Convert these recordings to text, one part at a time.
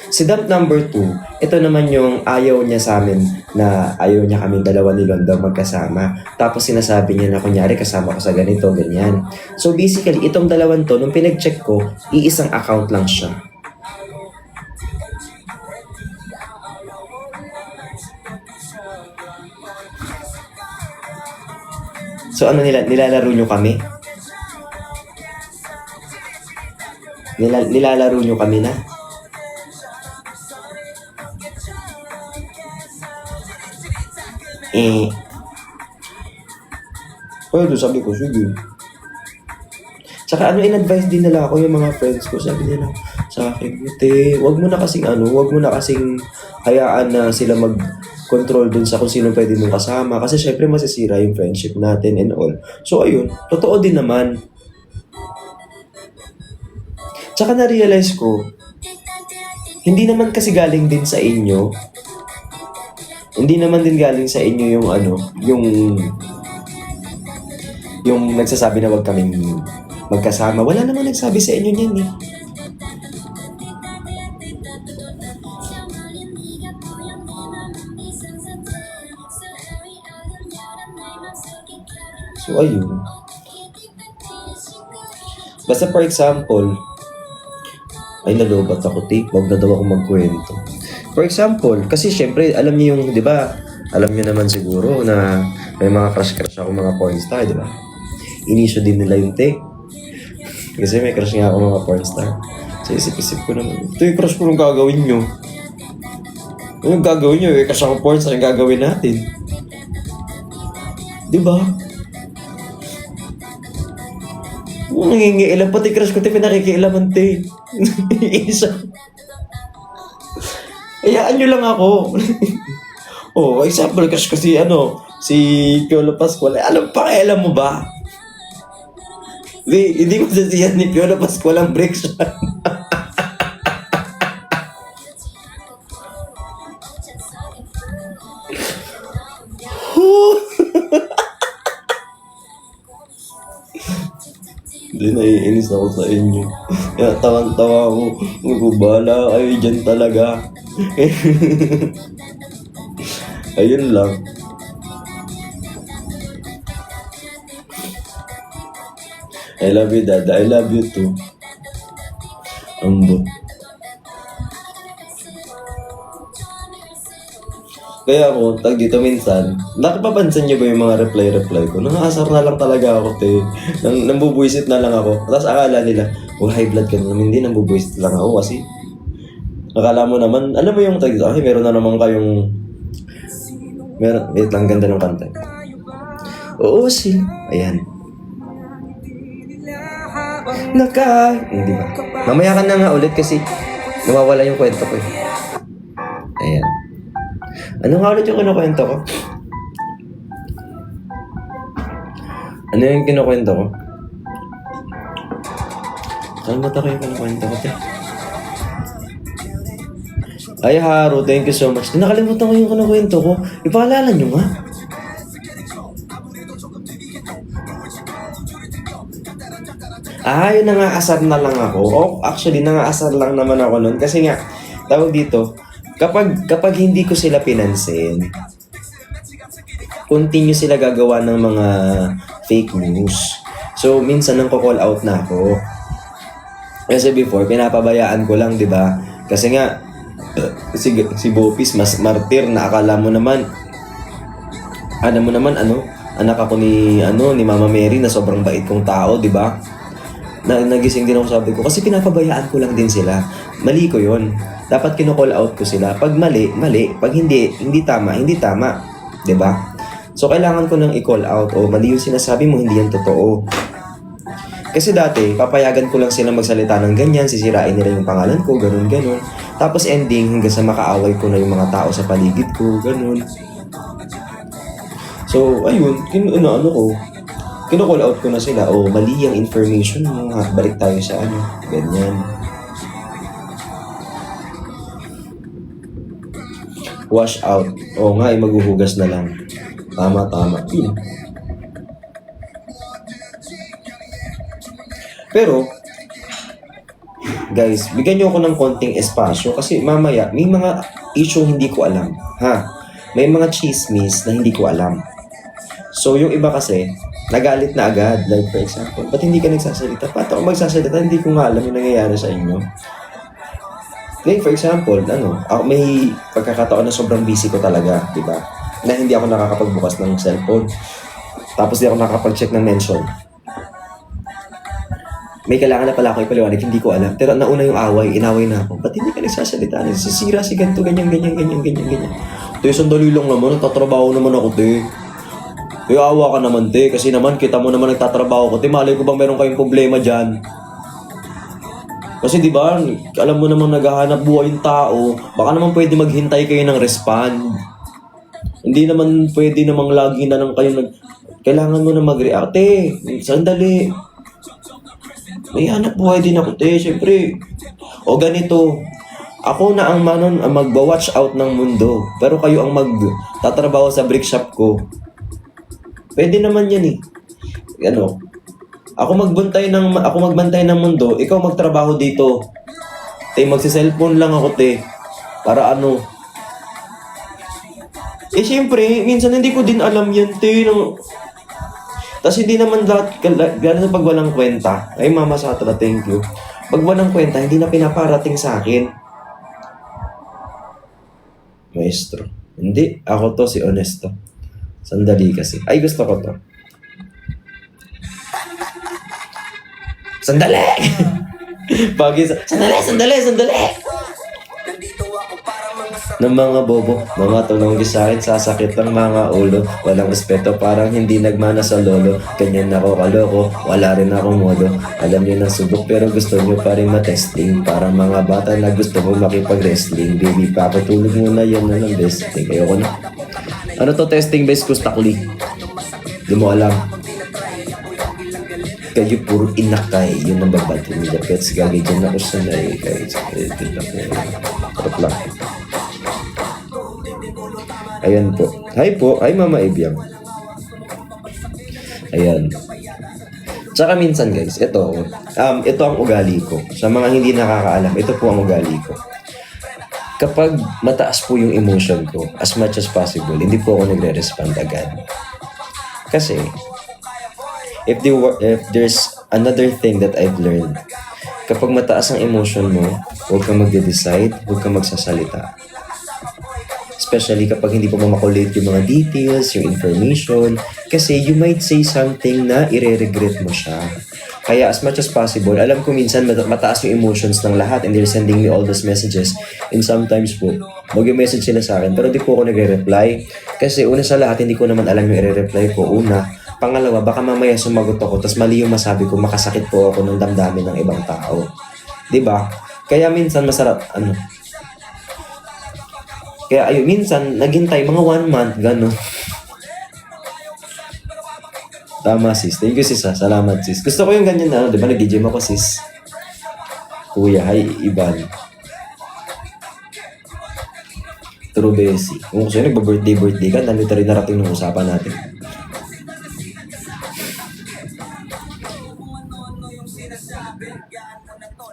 Si dump number 2, ito naman yung ayaw niya sa amin na ayaw niya kami dalawa ni London magkasama. Tapos sinasabi niya na kunyari kasama ko sa ganito, ganyan. So basically, itong dalawan to, nung pinag-check ko, iisang account lang siya. So ano nilalaro nyo kami? Nilalaro nyo kami na? Pwede, sabi ko, sige. Saka in-advise din nila ako yung mga friends ko, sabi nila sa akin, wag mo na kasing hayaan na sila mag-control dun sa kung sino pwede mong kasama kasi syempre masisira yung friendship natin and all. So ayun, totoo din naman. Tsaka na-realize ko, hindi naman kasi galing din sa inyo. Hindi naman din galing sa inyo yung nagsasabi na wag kaming magkasama. Wala naman nagsabi sa inyo niyan eh. So ayun. Basta for example, ay nalobat ako, wag na daw ako magkwento. For example, kasi syempre, alam niyo yung, di ba, alam niyo naman siguro na may mga crush ako mga pornstar, di ba? Inisyo din nila yung take. Kasi may crush nga ako mga pornstar. So isip-isip ko naman, ito yung crush ko nung gagawin nyo. Anong gagawin nyo? Kasi ako pornstar, yung gagawin natin. Di ba? Nangingiilam, pati crush ko, pinakikiilaman, Isa. Hayaan nyo lang ako. Example, crush ko si Piolo Pascual. Alam, pakialam mo ba? Hindi mo sasiyan ni Piolo Pascual ang break siya. Hindi, naiinis ako sa inyo. Kaya tawang-tawa ako. Magubala kayo dyan talaga. Ayun lang. I love you, Dada. I love you too. Ambot. Kaya ako, dito minsan, nakapapansin niyo ba yung mga reply ko? Nangasar na lang talaga ako, Nambubuisit na lang ako. Tapos akala nila, high blood ka naman. Hindi, nambubuisit lang ako kasi akala mo naman, alam mo yung meron na naman kayong wait lang, ganda ng kanta. Oo, ayan. Hindi ba? Mamaya ka na nga ulit kasi nawawala yung kwento ko eh. Ayan. Ano nga ulit yung kinukwento ko? Ano yung kinukwento ko? Kalimutan ko yung kinukwento ko, Ay, Haro, thank you so much. Nakalimutan ko yung kinukwento ko. Ipaalala nyo nga. Yun, nangaasar na lang ako. Actually, nangaasar lang naman ako nun. Kasi nga, tawag dito, kapag hindi ko sila pinansin, continue sila gagawa ng mga fake news. So, minsan nang call out na ako. Kasi before, pinapabayaan ko lang, di ba? Kasi nga, si Bopis, mas martir na akala mo naman, anak ako ni Mama Mary na sobrang bait kong tao, di ba? Nagising din ako, sabi ko, kasi pinapabayaan ko lang din sila. Mali ko yon. Dapat kino-call out ko sila. Pag mali. Pag hindi tama. Di ba? So, kailangan ko nang i-call out. Mali yung sinasabi mo, hindi yan totoo. Kasi dati, papayagan ko lang sila magsalita ng ganyan, sisirain nila yung pangalan ko, ganun. Tapos ending, hanggang sa makaaway ko na yung mga tao sa paligid ko, ganun. So, ayun, kino-call out ko na sila, mali yung information mo, balik tayo sa ganyan. Wash out. Maghuhugas na lang. Tama. Pero, guys, bigyan niyo ako ng konting espasyo kasi mamaya may mga issue hindi ko alam. Ha? May mga chismis na hindi ko alam. So, yung iba kasi, nagalit na agad. Like, for example, ba't hindi ka nagsasalita? Ba't ako magsasalita? Hindi ko nga alam yung nangyayari sa inyo. Like, for example, ako may pagkakataon na sobrang busy ko talaga, di ba? Na hindi ako nakakapagbukas ng cellphone. Tapos di ako nakakapag-check ng mention. May kailangan na pala ako ipaliwanag, hindi ko alam. Pero nauna yung away, inaway na ako. Ba't hindi ka nagsasalita? Nagsisira si ganito, ganyan. Te, sandali lang naman, nagtatrabaho naman ako, te. Kaya awa ka naman, te. Kasi naman, kita mo naman nagtatrabaho ko. Te, malay ko bang meron kayong problema dyan? Kasi di ba, alam mo naman naghahanap buhay yung tao. Baka naman pwede maghintay kayo ng respond. Hindi naman pwede namang lagi na lang kayo kailangan mo na mag-react. Te, sandali. May hanap buhay din ako, te. Siyempre. O ganito. Ako na ang magwa-watch out ng mundo. Pero kayo ang magtatrabaho sa brick shop ko. Pwede naman yan eh. Ako magbantay ng mundo, ikaw magtrabaho dito. Te, magsi-cellphone lang ako, te. Para siyempre, minsan hindi ko din alam yan, te. Tapos hindi naman lahat, gano'n pag walang kwenta. Ay, Mama Satra, thank you. Pag walang kwenta, hindi na pinaparating sa akin. Maestro. Hindi, ako to, si Honesto. Sandali kasi. Ay, gusto ko to. Sandali! Sandali! Ng mga bobo, mga tulong sa akin, sasakit ng mga ulo. Walang respeto, parang hindi nagmana sa lolo. Ganyan ako kaloko, wala rin akong modo. Alam niyo na subok pero gusto niyo pa rin matesting. Parang mga bata na gusto mo makipag-wrestling. Baby, papatulog muna yan na ng besting. Ayoko na. Ano to testing base kustakli? Di mo alam. Kayo puro inakay. Yun ang babati ni Japets. Gagi dyan ako sanay. Kahit sa credit ako. Harap lang. Ayan po. Hi po. Hi Mama Ebyang. Ayan. Tsaka minsan guys, ito ang ugali ko. Sa mga hindi nakakaalam, ito po ang ugali ko. Kapag mataas po yung emotion ko, as much as possible, hindi po ako nagre-respond agad. Kasi, if there's another thing that I've learned, kapag mataas ang emotion mo, huwag kang magde-decide, huwag kang magsasalita. Especially kapag hindi po mamakulate yung mga details, yung information. Kasi you might say something na ire-regret mo siya. Kaya as much as possible, alam ko minsan mataas yung emotions ng lahat and they're sending me all those messages. And sometimes po, mag-message sila sa akin pero di po ako nagre-reply. Kasi una sa lahat, hindi ko naman alam yung ire-reply ko. Una. Pangalawa, baka mamaya sumagot ako tapos mali yung masabi ko, makasakit po ako ng damdamin ng ibang tao. Diba? Kaya minsan masarap, Kaya ayun, minsan, naghintay mga 1 month, gano'n. Tama, sis. Thank you, sis, ha. Salamat, sis. Gusto ko yung ganyan na, di ba? Nag-gym ako, sis. Kuya, hi, Iban. True, Bessie. Kung gusto yun, nagba-birthday ka, nandito rin narating ng usapan natin.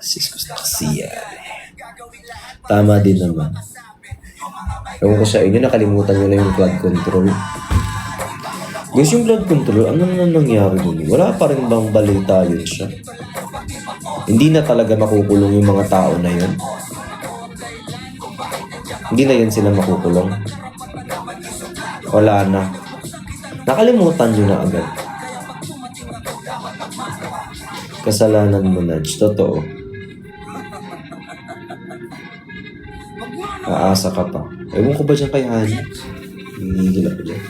Sis, gusto ko siya. Tama din naman. Ewan ko sa inyo, nakalimutan nyo na yung blood control. Guys, yung blood control, ano na nangyari dun? Wala pa rin bang balita yun siya? Hindi na talaga makukulong yung mga tao na yun? Hindi na yun sila makukulong? Wala na. Nakalimutan nyo na agad. Kasalanan mo, Nudge. Totoo. Aasa ka pa. Ewan ko ba dyan kay Hani? Hihigil ako dyan.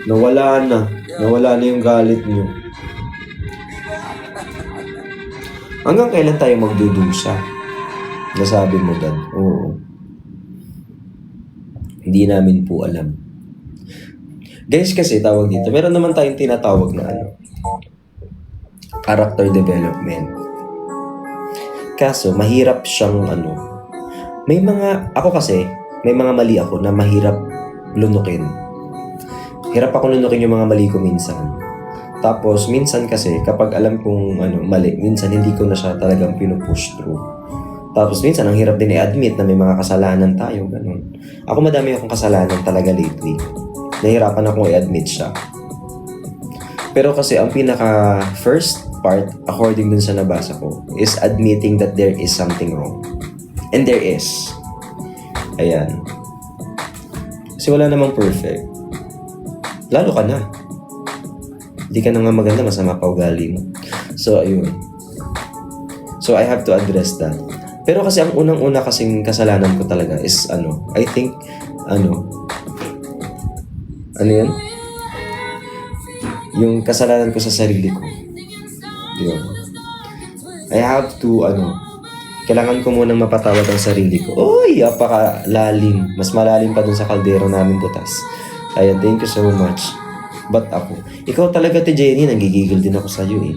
Nawala na. Nawala na yung galit niyo. Hanggang kailan tayo magdudusa? Nasabi mo, Dad. Oo. Hindi namin po alam. Guys, kasi tawag dito. Meron naman tayong tinatawag na character development. Kaso, mahirap siyang may mga mali ako na mahirap lunukin. Hirap ako lunukin yung mga mali ko minsan. Tapos, minsan kasi, kapag alam kong mali, minsan hindi ko na siya talagang pinupush through. Tapos, minsan, ang hirap din i-admit na may mga kasalanan tayo, ganun. Ako madami akong kasalanan talaga lately. Nahirapan akong i-admit siya. Pero kasi, ang pinaka first part, according dun sa nabasa ko, is admitting that there is something wrong. And there is. Ayan. Kasi wala namang perfect. Lalo ka na. Hindi ka na nga maganda, masama pa ugali mo. So, ayun. So, I have to address that. Pero kasi ang unang-una kasing kasalanan ko talaga is, I think, ano yan? Yung kasalanan ko sa sarili ko. Yun. I have to, kailangan ko munang mapatawad ang sarili ko. Uy, apakalalim. Mas malalim pa dun sa kaldero namin butas. Ayan, thank you so much. But ako, ikaw talaga, Jenny, nagigigil din ako sa'yo eh.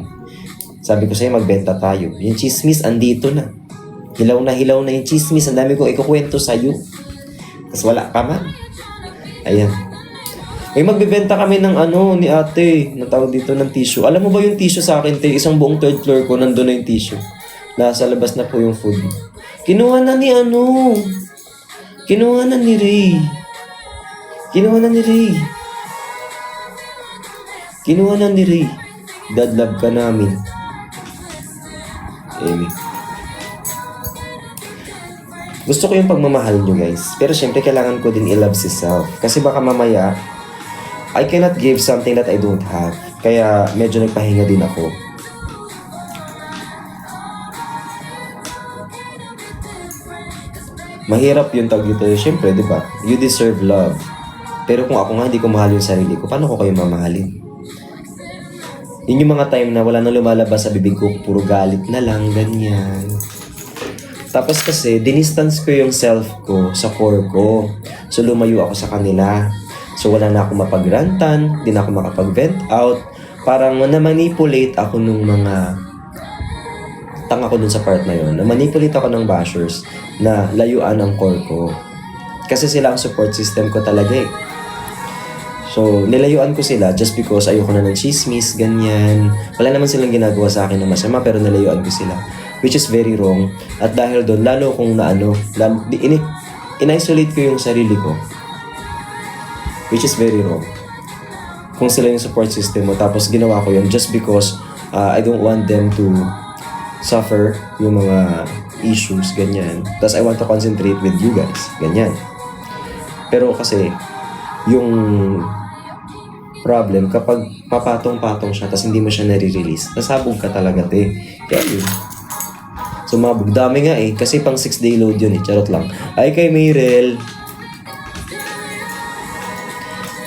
Sabi ko sa'yo, magbenta tayo. Yung chismis, andito na. Hilaw na yung chismis. Ang dami kong ikukwento sa'yo. Tapos wala ka man. Ayan. May magbibenta kami ng ni ate. Natawag dito ng tissue. Alam mo ba yung tissue sa akin, te? Isang buong third floor ko, nandun na yung tissue. Nasa labas na po yung food. Kinuha na ni Kinuha na ni Ray. Dad love ka namin. Amy. Gusto ko yung pagmamahal nyo, guys. Pero syempre, kailangan ko din i-love si self. Kasi baka mamaya, I cannot give something that I don't have. Kaya medyo nagpahinga din ako. Mahirap yung tag dito. Syempre, di ba? You deserve love. Pero kung ako nga hindi ko mahal yung sarili ko, paano ko kayo mamahalin? Yun yung mga time na wala nang lumalabas sa bibig ko, puro galit na lang, ganyan. Tapos kasi, dinistance ko yung self ko sa core ko. So, lumayo ako sa kanila. So, wala na ako mapagrantan, di na ako makapag-vent out. Parang na-manipulate ako nung mga tanga ko dun sa part na yun. Na-manipulate ako ng bashers na layuan ang core ko. Kasi sila ang support system ko talaga eh. So, nilayuan ko sila just because ayoko na ng chismis, ganyan. Wala naman silang ginagawa sa akin na masama, pero nilayuan ko sila. Which is very wrong. At dahil doon, lalo kung in-isolate ko yung sarili ko. Which is very wrong. Kung sila yung support system mo, tapos ginawa ko yun just because I don't want them to suffer yung mga issues, ganyan. Tapos I want to concentrate with you guys, ganyan. Pero kasi, yung problem, kapag papatong-patong siya tapos hindi mo siya nare-release, nasabog ka talaga, te. Kaya yun. Sumabog. Dami nga eh. Kasi pang 6-day load yun eh. Charot lang. Ay kay Mayrel.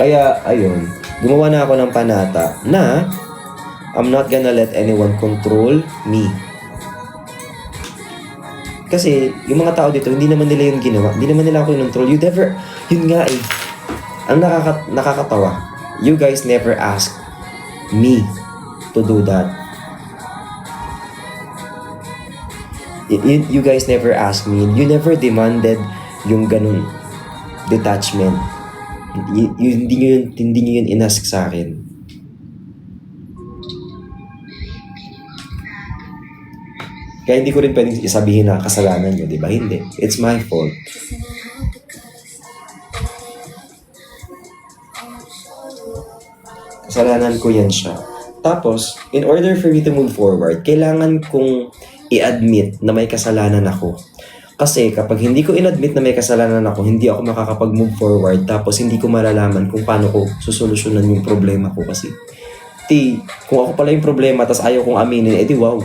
Kaya, ayun. Gumawa na ako ng panata na I'm not gonna let anyone control me. Kasi, yung mga tao dito, hindi naman nila yung ginawa. Hindi naman nila ako yung control. Yun nga eh. Ang nakakatawa. You guys never ask me to do that. You guys never ask me. You never demanded yung ganun detachment. Hindi nyo yun inask sa akin. Kaya hindi ko rin pwedeng isabihin na kasalanan nyo, di ba? Hindi. It's my fault. Kasalanan ko yan siya. Tapos, in order for me to move forward, kailangan kong i-admit na may kasalanan ako. Kasi kapag hindi ko in-admit na may kasalanan ako, hindi ako makakapag-move forward. Tapos hindi ko malalaman kung paano ko susolusyonan yung problema ko. Kasi, kung ako pala yung problema, tapos ayaw kong aminin, edi wow.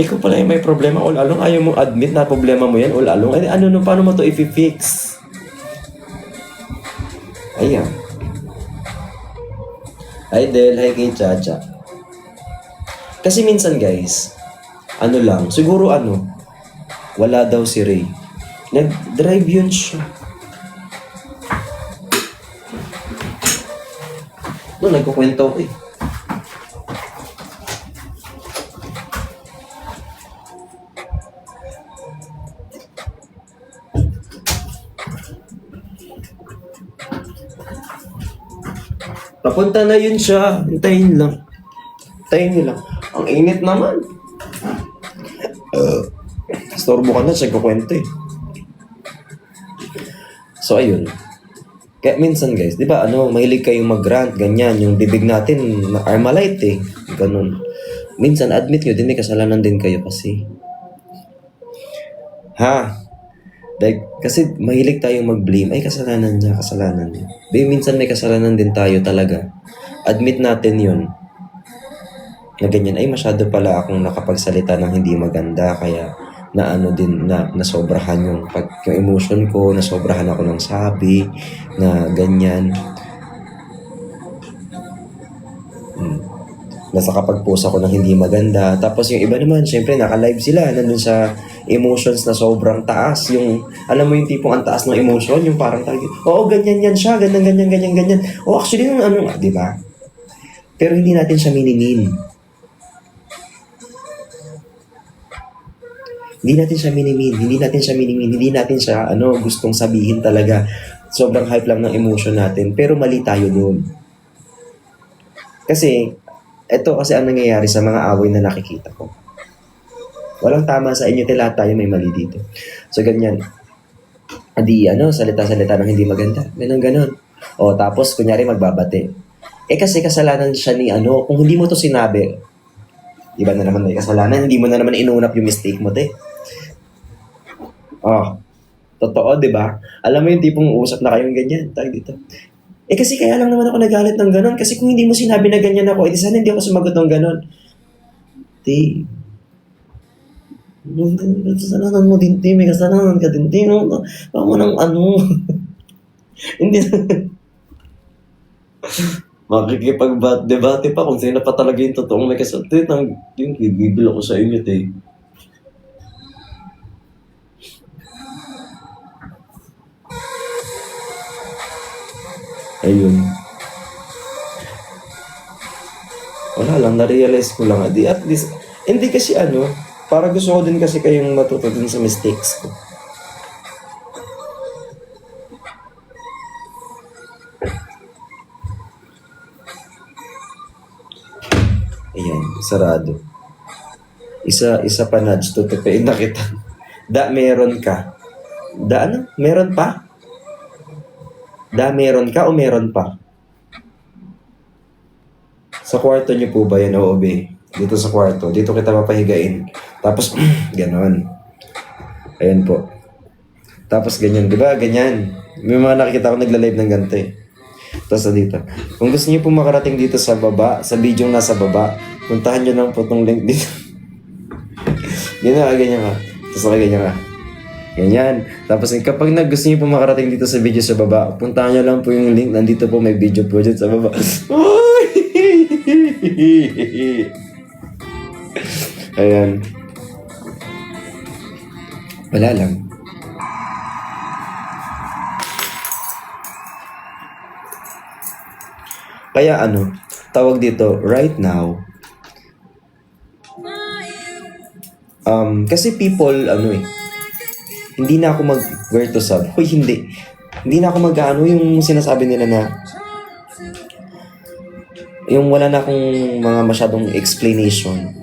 Ikaw pala yung may problema all along, ayaw mong admit na problema mo yan all along. Paano mo to i-fix? Ayan. Hi Del, hi kay Chacha. Kasi minsan guys, siguro wala daw si Ray. Nag-drive yun siya. Nagkukwento ko eh. Papunta na yun siya. Hintayin lang. Hintayin nyo lang. Ang init naman. Storbo ka na, siya kukwento eh. So, ayun. Kaya minsan guys, di ba mahilig kayong mag-rant, ganyan. Yung bibig natin, Armalite eh. Ganun. Minsan, admit nyo din, may kasalanan din kayo kasi. Kasi mahilig tayong mag-blame. Ay, kasalanan niya. Minsan may kasalanan din tayo talaga. Admit natin yun. Na ganyan, ay masyado pala akong nakapagsalita ng hindi maganda. Kaya nasobrahan yung emotion ko, nasobrahan ako ng sabi, na ganyan. Nasa kapag-post ako ng hindi maganda. Tapos yung iba naman, syempre naka-live sila, nandun sa emotions na sobrang taas. Yung, alam mo yung tipong ang taas ng emotion, yung parang tayo, oo, ganyan yan siya, ganyan. Oh, actually, di ba? Pero hindi natin siya minimin. Hindi natin siya gustong sabihin talaga. Sobrang hype lang ng emotion natin, pero mali tayo doon. Kasi, ito kasi ang nangyayari sa mga away na nakikita ko. Walang tama sa inyo, lahat tayo may mali dito. So, ganyan. Salita-salita ng hindi maganda. Ganon. O, tapos, kunyari, magbabate. Kasi kasalanan siya ni kung hindi mo to sinabi, iba na naman may kasalanan, hindi mo na naman inunap yung mistake mo, te. Oh, totoo, di ba? Alam mo yung tipong usap na kayong ganyan, tayo dito. Kasi kaya lang naman ako nagalit ng ganon. Kasi kung hindi mo sinabi na ganyan ako, sana hindi ako sumagot ng ganon. Kasalanan mo din, may kasalanan ka din, baka mo ng hindi makikipag-debate pa kung sino pa talaga yung totoong may kasalanan. Yung gigil ako sa inyo, Ayun. Wala lang, na-realize ko lang. At least, hindi kasi para gusto ko din kasi kayong matuto din sa mistakes ko. Ayan, sarado. Isa pa nudge, tutupiin na kita. Meron ka. Meron pa? Meron ka o meron pa? Sa kwarto niyo po ba yan, OOB? Dito sa kwarto. Dito kita mapahigain. Tapos, ganon. Ayan po. Tapos ganyan, di ba? Ganyan. May mga nakikita ko nagla-live ng ganito eh. Tapos dito. Kung gusto niyo po makarating dito sa baba, sa video nasa baba, puntahan niyo lang po itong link dito. Ganyan ka. Tapos ganyan ka. Ganyan. Tapos kapag gusto niyo po makarating dito sa video sa baba, puntahan niyo lang po yung link. Nandito po may video po dyan sa baba. Ayan. Wala lang. Kaya tawag dito, right now, kasi people, hindi na ako where to sub. Hindi na ako yung sinasabi nila na, yung wala na akong mga masyadong explanation.